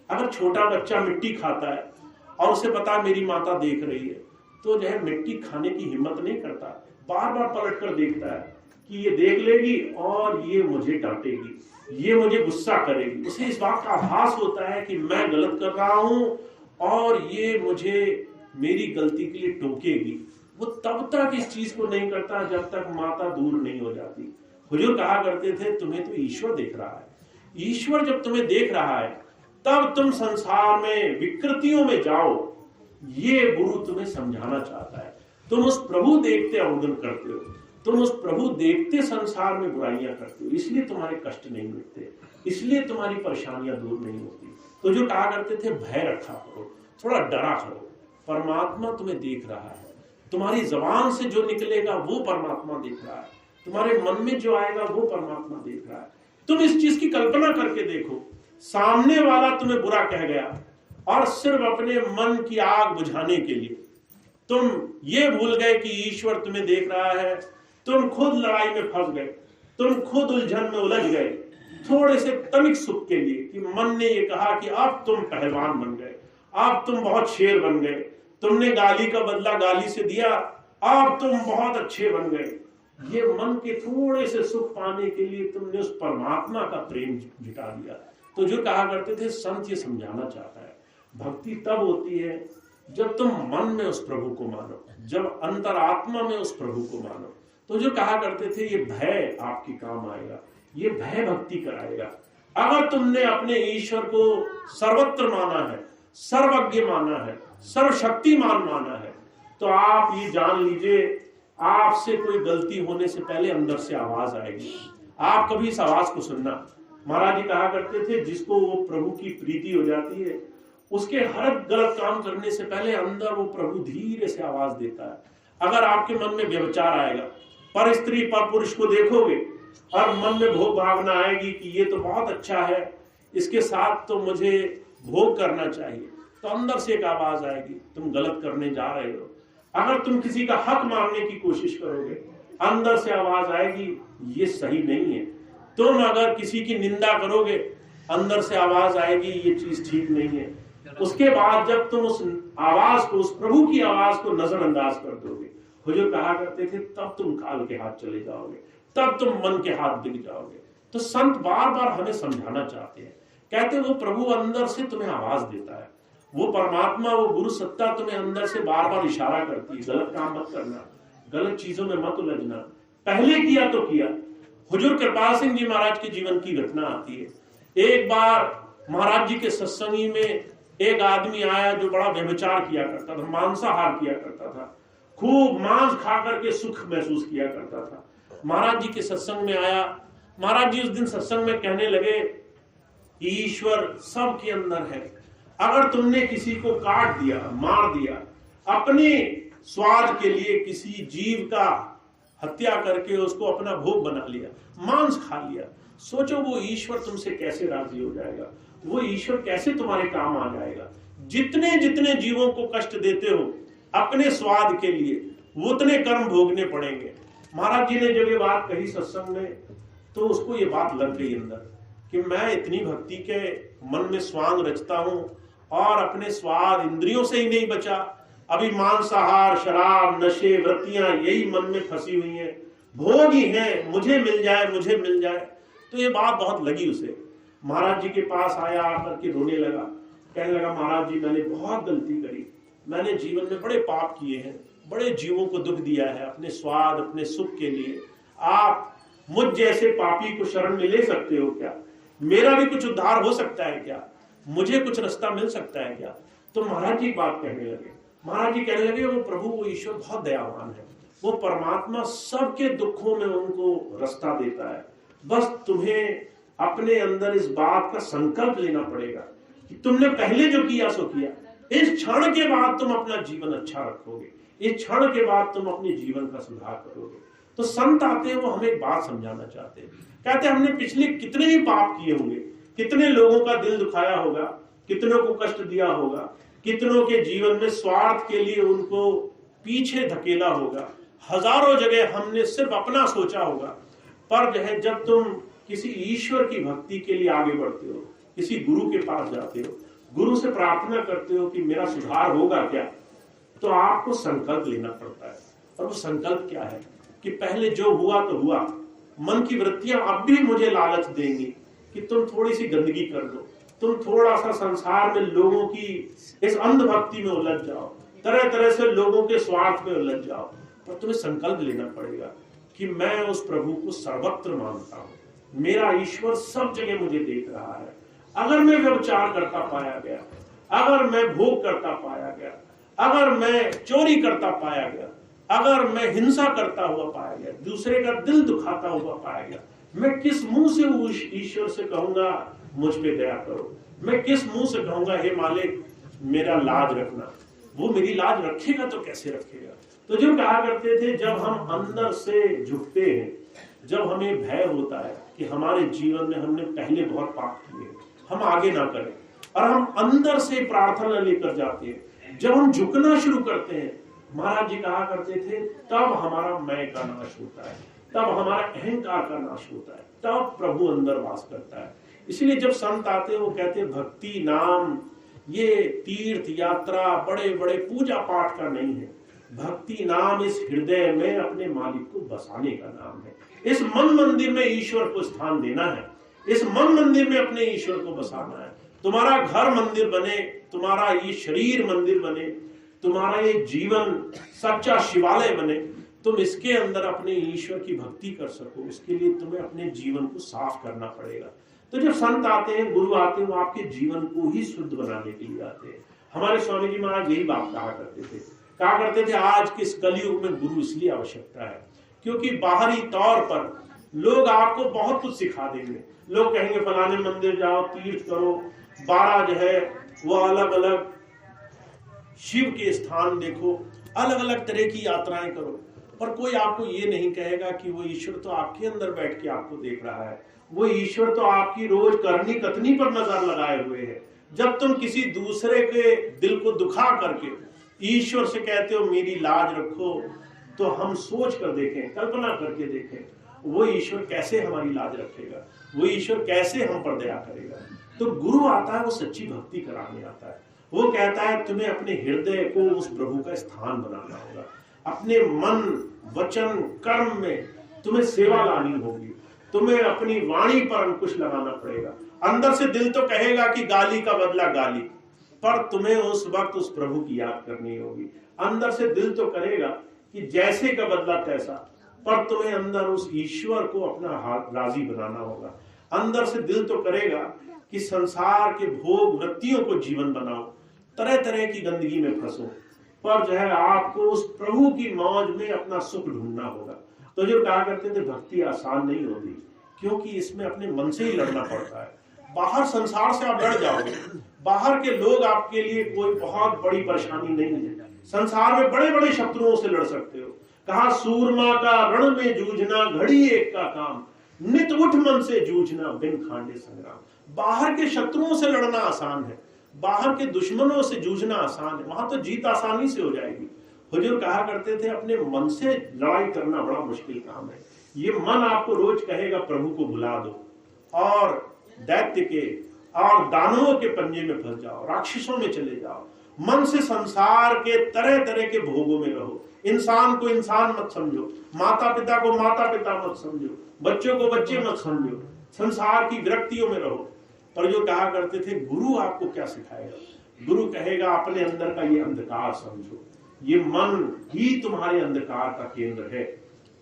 अगर छोटा बच्चा मिट्टी खाता है और उसे पता है मेरी माता देख रही है, तो जो है मिट्टी खाने की हिम्मत नहीं करता, बार बार पलट कर देखता है कि ये देख लेगी और ये मुझे डांटेगी, ये मुझे गुस्सा करेगी। उसे इस बात का आभास होता है कि मैं गलत कर रहा हूं और ये मुझे मेरी गलती के लिए टोकेगी। वो तब तक इस चीज को नहीं करता जब तक माता दूर नहीं हो जाती। हुजूर कहा करते थे, तुम्हें तो ईश्वर देख रहा है। ईश्वर जब तुम्हें देख रहा है तब तुम संसार में विकृतियों में जाओ, ये गुरु तुम्हें समझाना चाहता है। तुम उस प्रभु देखते अवगुण करते हो, तुम उस प्रभु देखते संसार में बुराइयां करते हो, इसलिए तुम्हारे कष्ट नहीं मिटते, इसलिए तुम्हारी परेशानियां दूर नहीं होती। तो जो कहा करते थे भय रखा करो, थोड़ा डरा करो, परमात्मा तुम्हें देख रहा है। तुम्हारी जबान से जो निकलेगा वो परमात्मा देख रहा है, तुम्हारे मन में जो आएगा वो परमात्मा देख रहा है। तुम इस चीज की कल्पना करके देखो, सामने वाला तुम्हें बुरा कह गया और सिर्फ अपने मन की आग बुझाने के लिए तुम ये भूल गए कि ईश्वर तुम्हें देख रहा है, तुम खुद लड़ाई में फंस गए, तुम खुद उलझन में उलझ गए, थोड़े से तनिक सुख के लिए कि मन ने ये कहा कि अब तुम पहलवान बन गए, अब तुम बहुत शेर बन गए, तुमने गाली का बदला गाली से दिया, अब तुम बहुत अच्छे बन गए। ये मन के थोड़े से सुख पाने के लिए तुमने उस परमात्मा का प्रेम जुटा दिया। तो जो कहा करते थे संत ये समझाना चाहता है, भक्ति तब होती है जब तुम मन में उस प्रभु को मानो, जब अंतरात्मा में उस प्रभु को मानो। तो जो कहा करते थे ये भय आपकी काम आएगा, ये भय भक्ति कराएगा। अगर तुमने अपने ईश्वर को सर्वत्र माना है, सर्वज्ञ माना है, सर्वशक्तिमान माना है, तो आप ये जान लीजिए आपसे कोई गलती होने से पहले अंदर से आवाज आएगी। आप कभी इस आवाज को सुनना। महाराज जी कहा करते थे जिसको वो प्रभु की प्रीति हो जाती है, उसके हर गलत काम करने से पहले अंदर वो प्रभु धीरे से आवाज देता है। अगर आपके मन में व्यभिचार आएगा, पर स्त्री पर पुरुष को देखोगे और मन में भोग भावना आएगी कि ये तो बहुत अच्छा है, इसके साथ तो मुझे भोग करना चाहिए, तो अंदर से एक आवाज आएगी तुम गलत करने जा रहे हो। अगर तुम किसी का हक मारने की कोशिश करोगे, अंदर से आवाज आएगी ये सही नहीं है। तुम अगर किसी की निंदा करोगे, अंदर से आवाज आएगी ये चीज ठीक नहीं है। उसके बाद जब तुम उस आवाज को, उस प्रभु की आवाज को नजरअंदाज कर दोगे, हुजूर कहा करते थे तब तुम काल के हाथ चले जाओगे, तब तुम मन के हाथ बिक जाओगे। तो संत बार बार हमें समझाना चाहते हैं, कहते वो प्रभु अंदर से तुम्हें आवाज देता है, वो परमात्मा, वो गुरु सत्ता तुम्हें अंदर से बार बार इशारा करती है, गलत काम मत करना, गलत चीजों में मत उलझना, पहले किया तो किया। हुजूर कृपाल सिंह जी महाराज के जीवन की घटना आती है। एक बार महाराज जी के सत्संगी में एक आदमी आया जो बड़ा व्यभिचार किया करता था, मांसाहार किया करता था, खूब मांस खा करके सुख महसूस किया करता था। महाराज जी के सत्संग में आया। महाराज जी उस दिन सत्संग में कहने लगे ईश्वर सबके अंदर है, अगर तुमने किसी को काट दिया, मार दिया, अपने स्वाद के लिए किसी जीव का हत्या करके उसको अपना भोग बना लिया, मांस खा लिया, सोचो वो ईश्वर तुमसे कैसे राजी हो जाएगा, वो ईश्वर कैसे तुम्हारे काम आ जाएगा। जितने जितने जीवों को कष्ट देते हो अपने स्वाद के लिए, वो उतने कर्म भोगने पड़ेंगे। महाराज जी ने जब ये बात कही सत्संग में, तो उसको ये बात लग गई अंदर कि मैं इतनी भक्ति के मन में स्वांग रचता हूं और अपने स्वाद इंद्रियों से ही नहीं बचा, अभी मांसाहार, शराब, नशे, वृत्तियां यही मन में फंसी हुई हैं, भोग ही हैं, मुझे मिल जाए, मुझे मिल जाए। तो ये बात बहुत लगी उसे। महाराज जी के पास आया, आकर के रोने लगा, कहने लगा महाराज जी मैंने बहुत गलती करी, मैंने जीवन में बड़े पाप किए हैं, बड़े जीवों को दुख दिया है अपने स्वाद, अपने सुख के लिए। आप मुझ जैसे पापी को शरण में ले सकते हो क्या? मेरा भी कुछ उद्धार हो सकता है क्या? मुझे कुछ रास्ता मिल सकता है क्या? तो महाराज जी बात कहने लगे। महाराज जी कहने लगे वो प्रभु, वो ईश्वर बहुत दयावान है, वो परमात्मा सबके दुखों में उनको रास्ता देता है। बस तुम्हें अपने अंदर इस बात का संकल्प लेना पड़ेगा कि तुमने पहले जो किया सो किया, इस क्षण के बाद तुम अपना जीवन अच्छा रखोगे, इस क्षण के बाद तुम अपने जीवन का सुधार करोगे। तो संत आते हैं, वो हमें एक बात समझाना चाहते हैं, कहते हैं हमने पिछले कितने ही पाप किए होंगे, कितने लोगों का दिल दुखाया होगा, कितनों को कष्ट दिया होगा, कितनों के जीवन में स्वार्थ के लिए उनको पीछे धकेला होगा, हजारों जगह हमने सिर्फ अपना सोचा होगा। पर जो है जब तुम किसी ईश्वर की भक्ति के लिए आगे बढ़ते हो, किसी गुरु के पास जाते हो, गुरु से प्रार्थना करते हो कि मेरा सुधार होगा क्या, तो आपको संकल्प लेना पड़ता है। और वो संकल्प क्या है कि पहले जो हुआ तो हुआ, मन की वृत्तियां अब भी मुझे लालच देंगी कि तुम थोड़ी सी गंदगी कर दो, तुम थोड़ा सा संसार में लोगों की इस अंधभक्ति में उलझ जाओ, तरह तरह से लोगों के स्वार्थ में उलझ जाओ। पर तुम्हें संकल्प लेना पड़ेगा कि मैं उस प्रभु को सर्वत्र मानता हूं, मेरा ईश्वर सब जगह मुझे देख रहा है। अगर मैं व्यभिचार करता पाया गया, अगर मैं भोग करता पाया गया, अगर मैं चोरी करता पाया गया, अगर मैं हिंसा करता हुआ पाया गया, दूसरे का दिल दुखाता हुआ पाया गया, मैं किस मुंह से उस ईश्वर से कहूंगा मुझ पे दया करो? मैं किस मुंह से कहूंगा हे मालिक मेरा लाज रखना? वो मेरी लाज रखेगा तो कैसे रखेगा? तो जो कहा करते थे जब हम अंदर से झुकते हैं, जब हमें भय होता है कि हमारे जीवन में हमने पहले बहुत पाप किए, हम आगे ना करें, और हम अंदर से प्रार्थना लेकर जाते हैं, जब हम झुकना शुरू करते हैं, महाराज जी कहा करते थे तब हमारा मैं का नाश होता है, तब हमारा अहंकार का नाश होता है, तब प्रभु अंदर वास करता है। इसलिए जब संत आते हैं वो कहते हैं भक्ति नाम ये तीर्थ यात्रा बड़े बड़े पूजा पाठ का नहीं है, भक्ति नाम इस हृदय में अपने मालिक को बसाने का नाम है। इस मन मंदिर में ईश्वर को स्थान देना है, इस मन मंदिर में अपने ईश्वर को बसाना है। तुम्हारा घर मंदिर बने, तुम्हारा ये शरीर मंदिर बने, तुम्हारा ये जीवन सच्चा शिवालय बने, तुम इसके अंदर अपने ईश्वर की भक्ति कर सको, इसके लिए तुम्हें अपने जीवन को साफ करना पड़ेगा। तो जब संत आते हैं, गुरु आते हैं, वो आपके जीवन को ही शुद्ध बनाने के लिए आते हैं। हमारे स्वामी जी महाराज यही बात कहा करते थे, आज के इस कलयुग में गुरु इसलिए आवश्यकता है क्योंकि बाहरी तौर पर लोग आपको बहुत कुछ सिखा देंगे। लोग कहेंगे फलाने मंदिर जाओ, तीर्थ करो, 12 जो है वो अलग अलग शिव के स्थान देखो, अलग अलग तरह की यात्राएं करो, पर कोई आपको ये नहीं कहेगा कि वो ईश्वर तो आपके अंदर बैठ के आपको देख रहा है, वो ईश्वर तो आपकी रोज करनी कथनी पर नजर लगाए हुए है। जब तुम किसी दूसरे के दिल को दुखा करके ईश्वर से कहते हो मेरी लाज रखो, तो हम सोच कर देखें, कल्पना करके देखें, वो ईश्वर कैसे हमारी लाज रखेगा, वो ईश्वर कैसे हम पर दया करेगा। तो गुरु आता है, वो सच्ची भक्ति कराने आता है। वो कहता है तुम्हें अपने हृदय को उस प्रभु का स्थान बनाना होगा, अपने मन वचन कर्म में तुम्हें सेवा लानी होगी, तुम्हें अपनी वाणी पर अंकुश लगाना पड़ेगा। अंदर से दिल तो कहेगा कि गाली का बदला गाली, पर तुम्हें उस वक्त उस प्रभु की याद करनी होगी। अंदर से दिल तो करेगा कि जैसे का बदला तैसा, पर तुम्हें अंदर उस ईश्वर को अपना राजी बनाना होगा। अंदर से दिल तो करेगा कि संसार के भोग वृत्तियों को जीवन बनाओ, तरह तरह की गंदगी में फंसो, पर जो है आपको उस प्रभु की मौज में अपना सुख ढूंढना होगा। तो जो कहा करते थे भक्ति आसान नहीं होती, क्योंकि इसमें अपने मन से ही लड़ना पड़ता है। बाहर संसार से आप लड़ जाओगे, बाहर के लोग आपके लिए कोई बहुत बड़ी परेशानी नहीं है। संसार में बड़े बड़े शत्रुओं से लड़ सकते हो। कहा सूरमा का रण में जूझना घड़ी एक का काम, नित उठ मन से जूझना बिन खांडे संग्राम। बाहर के शत्रुओं से लड़ना आसान है, बाहर के दुश्मनों से जूझना आसान है, वहां तो जीत आसानी से हो जाएगी। हुजूर कहा करते थे अपने मन से लड़ाई करना बड़ा मुश्किल काम है। ये मन आपको रोज कहेगा प्रभु को भुला दो, और दैत्य के और दानवों के पंजे में फंस जाओ, राक्षसों में चले जाओ। मन से संसार के तरह तरह के भोगों में रहो। इंसान को इंसान मत समझो, माता पिता को माता पिता मत समझो, बच्चों को बच्चे मत समझो, संसार की विरक्तियों में रहो। पर जो कहा करते थे गुरु आपको क्या सिखाएगा, गुरु कहेगा अपने अंदर का ये अंधकार समझो, ये मन ही तुम्हारे अंधकार का केंद्र है,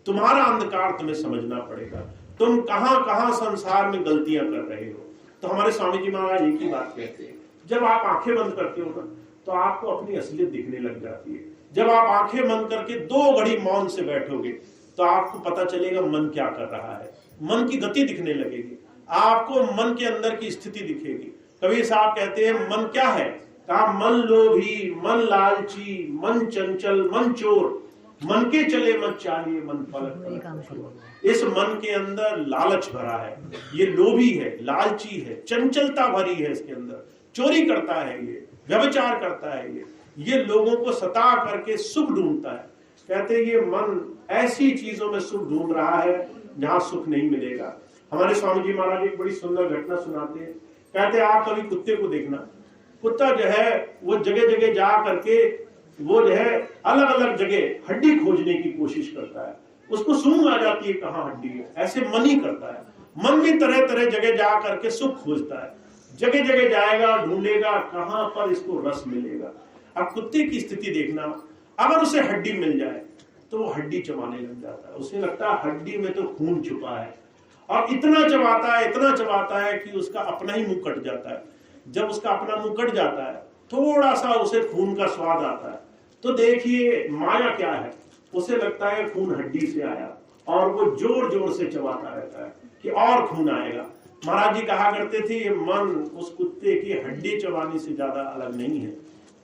तुम्हारा अंधकार तुम्हें समझना पड़ेगा, तुम कहां कहां संसार में गलतियां कर रहे हो। तो हमारे स्वामी जी महाराज एक ही बात कहते हैं, जब आप आंखें बंद करते हो ना तो आपको अपनी असलियत दिखने लग जाती है। जब आप आंखें बंद करके 2 घड़ी मौन से बैठोगे तो आपको पता चलेगा मन क्या कर रहा है, मन की गति दिखने लगेगी, आपको मन के अंदर की स्थिति दिखेगी। कबीर साहब कहते हैं मन क्या है, कहा मन लोभी, मन लालची, मन चंचल, मन चोर, मन के चले मत चालिए, मन पलक। इस मन के अंदर लालच भरा है, ये लोभी है, लालची है, चंचलता भरी है, इसके अंदर चोरी करता है, ये व्यभिचार करता है, ये लोगों को सता करके सुख ढूंढता है। कहते ये मन ऐसी चीजों में सुख ढूंढ रहा है जहां सुख नहीं मिलेगा। हमारे स्वामी जी महाराज एक बड़ी सुंदर घटना सुनाते हैं। कहते आप कभी कुत्ते को देखना, कुत्ता जो है वो जगह जगह जा करके वो जो है अलग अलग जगह हड्डी खोजने की कोशिश करता है, उसको सूंघ आ जाती है कहाँ हड्डी है, ऐसे मन ही करता है। मन भी तरह तरह जगह जा करके सुख खोजता है, जगह जगह जाएगा, ढूंढेगा कहां पर इसको रस मिलेगा। अब कुत्ते की स्थिति देखना, अगर उसे हड्डी मिल जाए तो वो हड्डी चबाने लग जाता है, उसे लगता है हड्डी में तो खून छुपा है, और इतना चबाता है कि उसका अपना ही मुंह कट जाता है। जब उसका अपना मुंह कट जाता है, थोड़ा सा उसे खून का स्वाद आता है, तो देखिए माया क्या है, उसे लगता है खून हड्डी से आया, और वो जोर जोर से चबाता रहता है कि और खून आएगा। महाराज जी कहा करते थे ये मन उस कुत्ते की हड्डी चबाने से ज्यादा अलग नहीं है।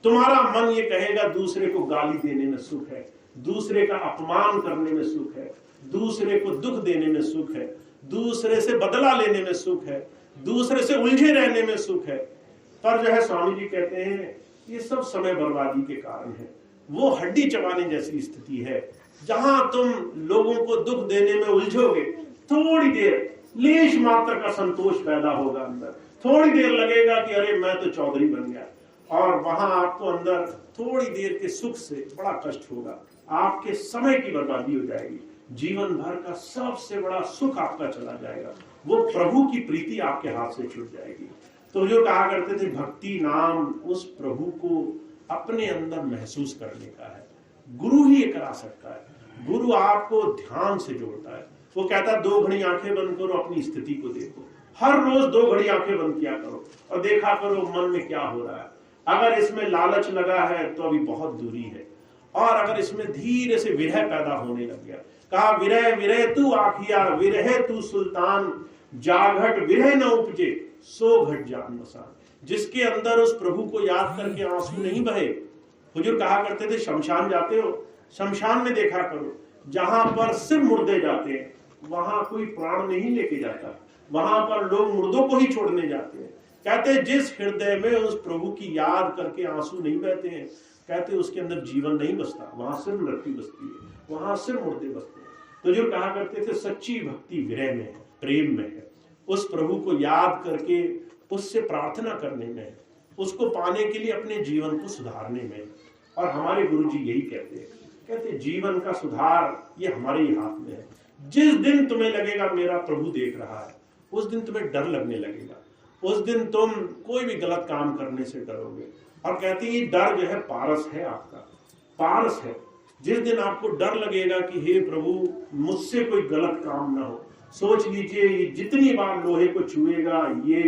तुम्हारा मन ये कहेगा दूसरे को गाली देने में सुख है, दूसरे का अपमान करने में सुख है, दूसरे को दुख देने में सुख है, दूसरे से बदला लेने में सुख है, दूसरे से उलझे रहने में सुख है। पर जो है स्वामी जी कहते हैं ये सब समय बर्बादी के कारण है। वो हड्डी चबाने जैसी स्थिति है जहां तुम लोगों को दुख देने में उलझोगे, थोड़ी देर लेश मात्र का संतोष पैदा होगा अंदर, थोड़ी देर लगेगा कि अरे मैं तो चौधरी बन गया, और वहां आपको अंदर थोड़ी देर के सुख से बड़ा कष्ट होगा, आपके समय की बर्बादी हो जाएगी, जीवन भर का सबसे बड़ा सुख आपका चला जाएगा, वो प्रभु की प्रीति आपके हाथ से छूट जाएगी। तो जो कहा करते थे भक्ति नाम उस प्रभु को अपने अंदर महसूस करने का है, गुरु ही ये करा सकता है। गुरु आपको ध्यान से जोड़ता है। वो कहता है 2 घड़ी आंखें बंद करो, अपनी स्थिति को देखो, हर रोज 2 घड़ी आंखें बंद किया करो और देखा करो मन में क्या हो रहा है। अगर इसमें लालच लगा है तो अभी बहुत दूरी है, और अगर इसमें धीरे से विरह पैदा होने लग गया, कहा विरह विरह तू आखिया विरह तू सुल्तान, जाघट विरह न उपजे सो घट जान मसान। जिसके अंदर उस प्रभु को याद करके आंसू नहीं बहे। हुजूर कहा करते थे शमशान जाते हो, शमशान में देखा करो, जहां पर सिर्फ मुर्दे जाते हैं वहां कोई प्राण नहीं लेके जाता, वहां पर लोग मुर्दों को ही छोड़ने जाते हैं। कहते जिस हृदय में उस प्रभु की याद करके आंसू नहीं बहते हैं, कहते उसके अंदर जीवन नहीं बसता, वहां सिर्फ मृत्यु बसती है, वहां सिर्फ मुर्दे बसते हैं। तो जो कहा करते थे सच्ची भक्ति विरह में है, प्रेम में है, उस प्रभु को याद करके उससे प्रार्थना करने में है, उसको पाने के लिए अपने जीवन को सुधारने में है। और हमारे गुरु जी यही कहते हैं, कहते जीवन का सुधार ये हमारे ही हाथ में है। जिस दिन तुम्हें लगेगा मेरा प्रभु देख रहा है, उस दिन तुम्हें डर लगने लगेगा, उस दिन तुम कोई भी गलत काम करने से डरोगे। और कहती है डर जो है पारस है, आपका पारस है। जिस दिन आपको डर लगेगा कि हे प्रभु मुझसे कोई गलत काम ना हो, सोच लीजिए ये जितनी बार लोहे को छुएगा ये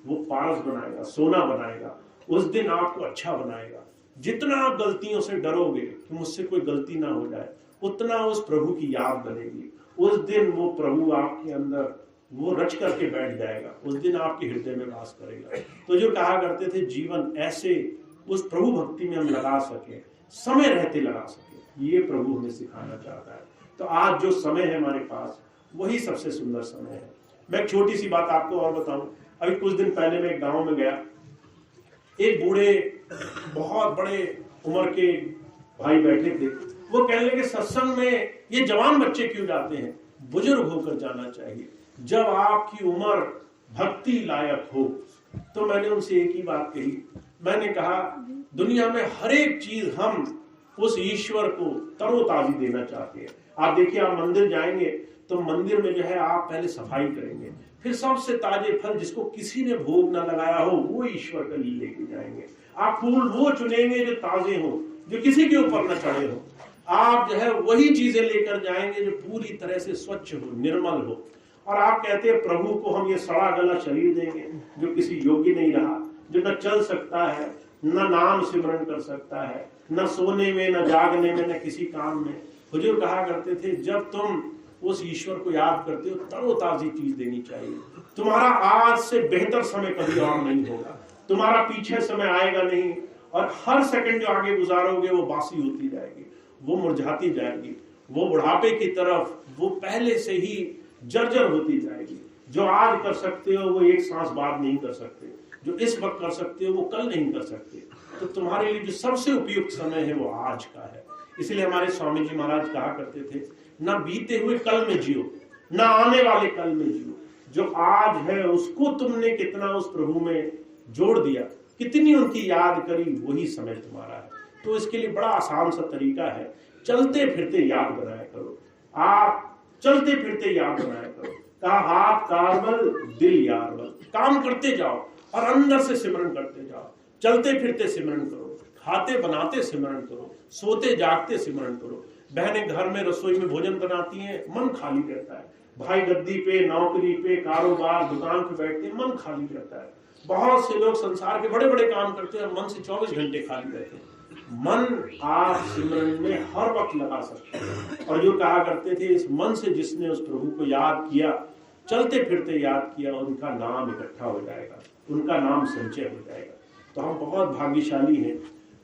वो पारस बनाएगा, सोना बनाएगा, उस दिन आपको अच्छा बनाएगा। जितना आप गलतियों से डरोगे कि मुझसे कोई गलती ना हो जाए, उतना उस प्रभु की याद बनेगी। उस दिन वो प्रभु आपके अंदर वो रच करके बैठ जाएगा, उस दिन आपके हृदय में वास करेगा। तो जो कहा करते थे जीवन ऐसे उस प्रभु भक्ति में हम लगा सके, समय रहते लगा सके, ये प्रभु हमें सिखाना चाहता है। तो आज जो समय है हमारे पास वही सबसे सुंदर समय है। मैं एक छोटी सी बात आपको और बताऊं। अभी कुछ दिन पहले मैं एक गांव में गया, एक बूढ़े बहुत बड़े उम्र के भाई बैठे थे। वो कहने लगे सत्संग में ये जवान बच्चे क्यों जाते हैं, बुजुर्ग होकर जाना चाहिए, जब आपकी उम्र भक्ति लायक हो। तो मैंने उनसे एक ही बात कही, मैंने कहा दुनिया में हर एक चीज हम उस ईश्वर को तरोताजी देना चाहते हैं। आप देखिए, आप मंदिर जाएंगे तो मंदिर में जो है आप पहले सफाई करेंगे, फिर सबसे ताजे फल जिसको किसी ने भोग ना लगाया हो वो ईश्वर के लिए लेके जाएंगे। आप फूल वो चुनेंगे जो ताजे हो, जो किसी के ऊपर न चढ़े हो। आप जो है वही चीजें लेकर जाएंगे जो पूरी तरह से स्वच्छ हो, निर्मल हो। और आप कहते हैं प्रभु को हम ये सड़ा गला शरीर देंगे जो किसी योग्य नहीं रहा, जो न चल सकता है, न नाम सिमरन कर सकता है, न सोने में, न जागने में, न किसी काम में। हुजूर कहा करते थे जब तुम उस ईश्वर को याद करते हो तरोताजी चीज देनी चाहिए। तुम्हारा आज से बेहतर समय कभी और नहीं होगा, तुम्हारा पीछे समय आएगा नहीं, और हर सेकंड जो आगे गुजारोगे वो बासी होती जाएगी, वो मुरझाती जाएगी, वो बुढ़ापे की तरफ वो पहले से ही जर्जर होती जाएगी। जो आज कर सकते हो वो एक सांस बाद नहीं कर सकते, जो इस वक्त कर सकते हो वो कल नहीं कर सकते। तो तुम्हारे लिए जो सबसे उपयुक्त समय है वो आज का है। इसलिए हमारे स्वामी जी महाराज कहा करते थे ना बीते हुए कल में जियो, ना आने वाले कल में जियो। जो आज है उसको तुमने कितना उस प्रभु में जोड़ दिया, कितनी उनकी याद करी, वही समय तुम्हारा है। तो इसके लिए बड़ा आसान सा तरीका है, चलते फिरते याद बनाया करो। आप चलते फिरते याद बनाया करो। कहा हाथ कारबल दिल यारबल, काम करते जाओ और अंदर से सिमरन करते जाओ। चलते फिरते सिमरन करो, खाते बनाते सिमरन करो, सोते जागते सिमरन करो। बहनें घर में रसोई में भोजन बनाती हैं, मन खाली रहता है। भाई गद्दी पे, नौकरी पे, कारोबार, दुकान पे बैठते हैं, मन खाली रहता है। बहुत से लोग संसार के बड़े बड़े काम करते हैं, मन से 24 घंटे खाली रहते हैं। मन आप सिमरन में हर वक्त लगा सकते हैं। और जो कहा करते थे इस मन से जिसने उस प्रभु को याद किया, चलते फिरते याद किया, उनका नाम इकट्ठा हो जाएगा, उनका नाम संचय हो जाएगा। तो हम बहुत भाग्यशाली हैं,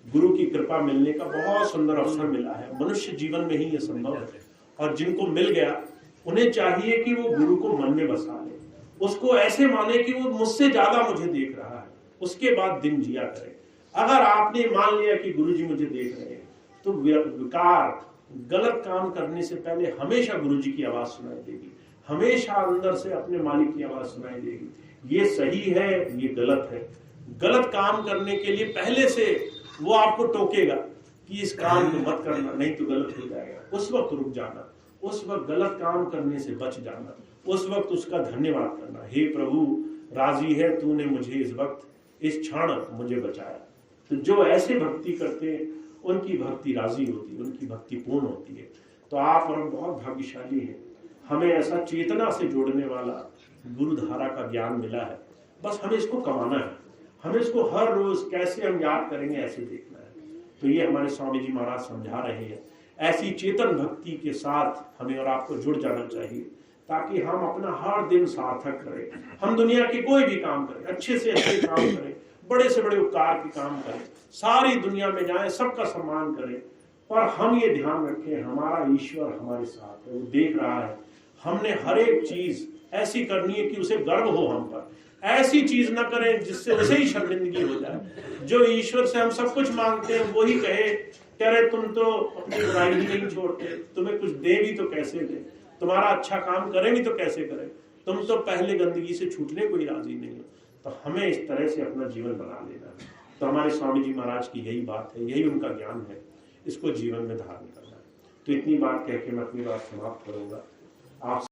गुरु की कृपा मिलने का बहुत सुंदर अवसर मिला है। मनुष्य जीवन में ही ये संभव है। और जिनको मिल गया उन्हें चाहिए कि वो गुरु को मन में बसा ले, उसको ऐसे माने कि वो मुझसे ज्यादा मुझे देख रहा है, उसके बाद दिन जिया करे। अगर आपने मान लिया कि गुरु जी मुझे देख रहे हैं, तो विकार गलत काम करने से पहले हमेशा गुरु जी की आवाज सुनाई देगी, हमेशा अंदर से अपने मालिक की आवाज सुनाई देगी। ये सही है, ये गलत है। गलत काम करने के लिए पहले से वो आपको टोकेगा कि इस काम को मत करना, नहीं तो गलत हो जाएगा। उस वक्त रुक जाना, उस वक्त गलत काम करने से बच जाना, उस वक्त उसका धन्यवाद करना। हे प्रभु राजी है तूने मुझे इस वक्त, इस क्षण मुझे बचाया। तो जो ऐसे भक्ति करते हैं उनकी भक्ति राजी होती है, उनकी भक्ति पूर्ण होती है। तो आप और हम बहुत भाग्यशाली हैं, हमें ऐसा चेतना से जोड़ने वाला गुरु धारा का ज्ञान मिला है। बस हमें इसको कमाना है, हमें इसको हर रोज कैसे हम याद करेंगे ऐसे देखना है। तो ये हमारे स्वामी जी महाराज समझा रहे हैं। ऐसी चेतन भक्ति के साथ हमें और आपको जुड़ जाना चाहिए, ताकि हम अपना हर दिन सार्थक करें। हम दुनिया के कोई भी काम करें, अच्छे से अच्छे काम करें, बड़े से बड़े उपकार के काम करें, सारी दुनिया में जाएं, सबका सम्मान करें, पर हम ये ध्यान रखें हमारा ईश्वर हमारे साथ है, वो देख रहा है। हमने हर एक चीज ऐसी करनी है कि उसे गर्व हो हम पर। ऐसी चीज ना करें जिससे उसे ही शर्मिंदगी हो जाए। जो ईश्वर से हम सब कुछ मांगते हैं वही कहे कि अरे तुम तो अपनी बुराई ही नहीं छोड़ते, तुम्हें कुछ दे भी तो कैसे दे, तुम्हारा अच्छा काम करें भी तो कैसे करें, तुम तो पहले गंदगी से छूटने को ही राजी नहीं हो। तो हमें इस तरह से अपना जीवन बना लेना है। तो हमारे स्वामी जी महाराज की यही बात है, यही उनका ज्ञान है, इसको जीवन में धारण करना है। तो इतनी बात कह के मैं अपनी बात समाप्त करूंगा। आप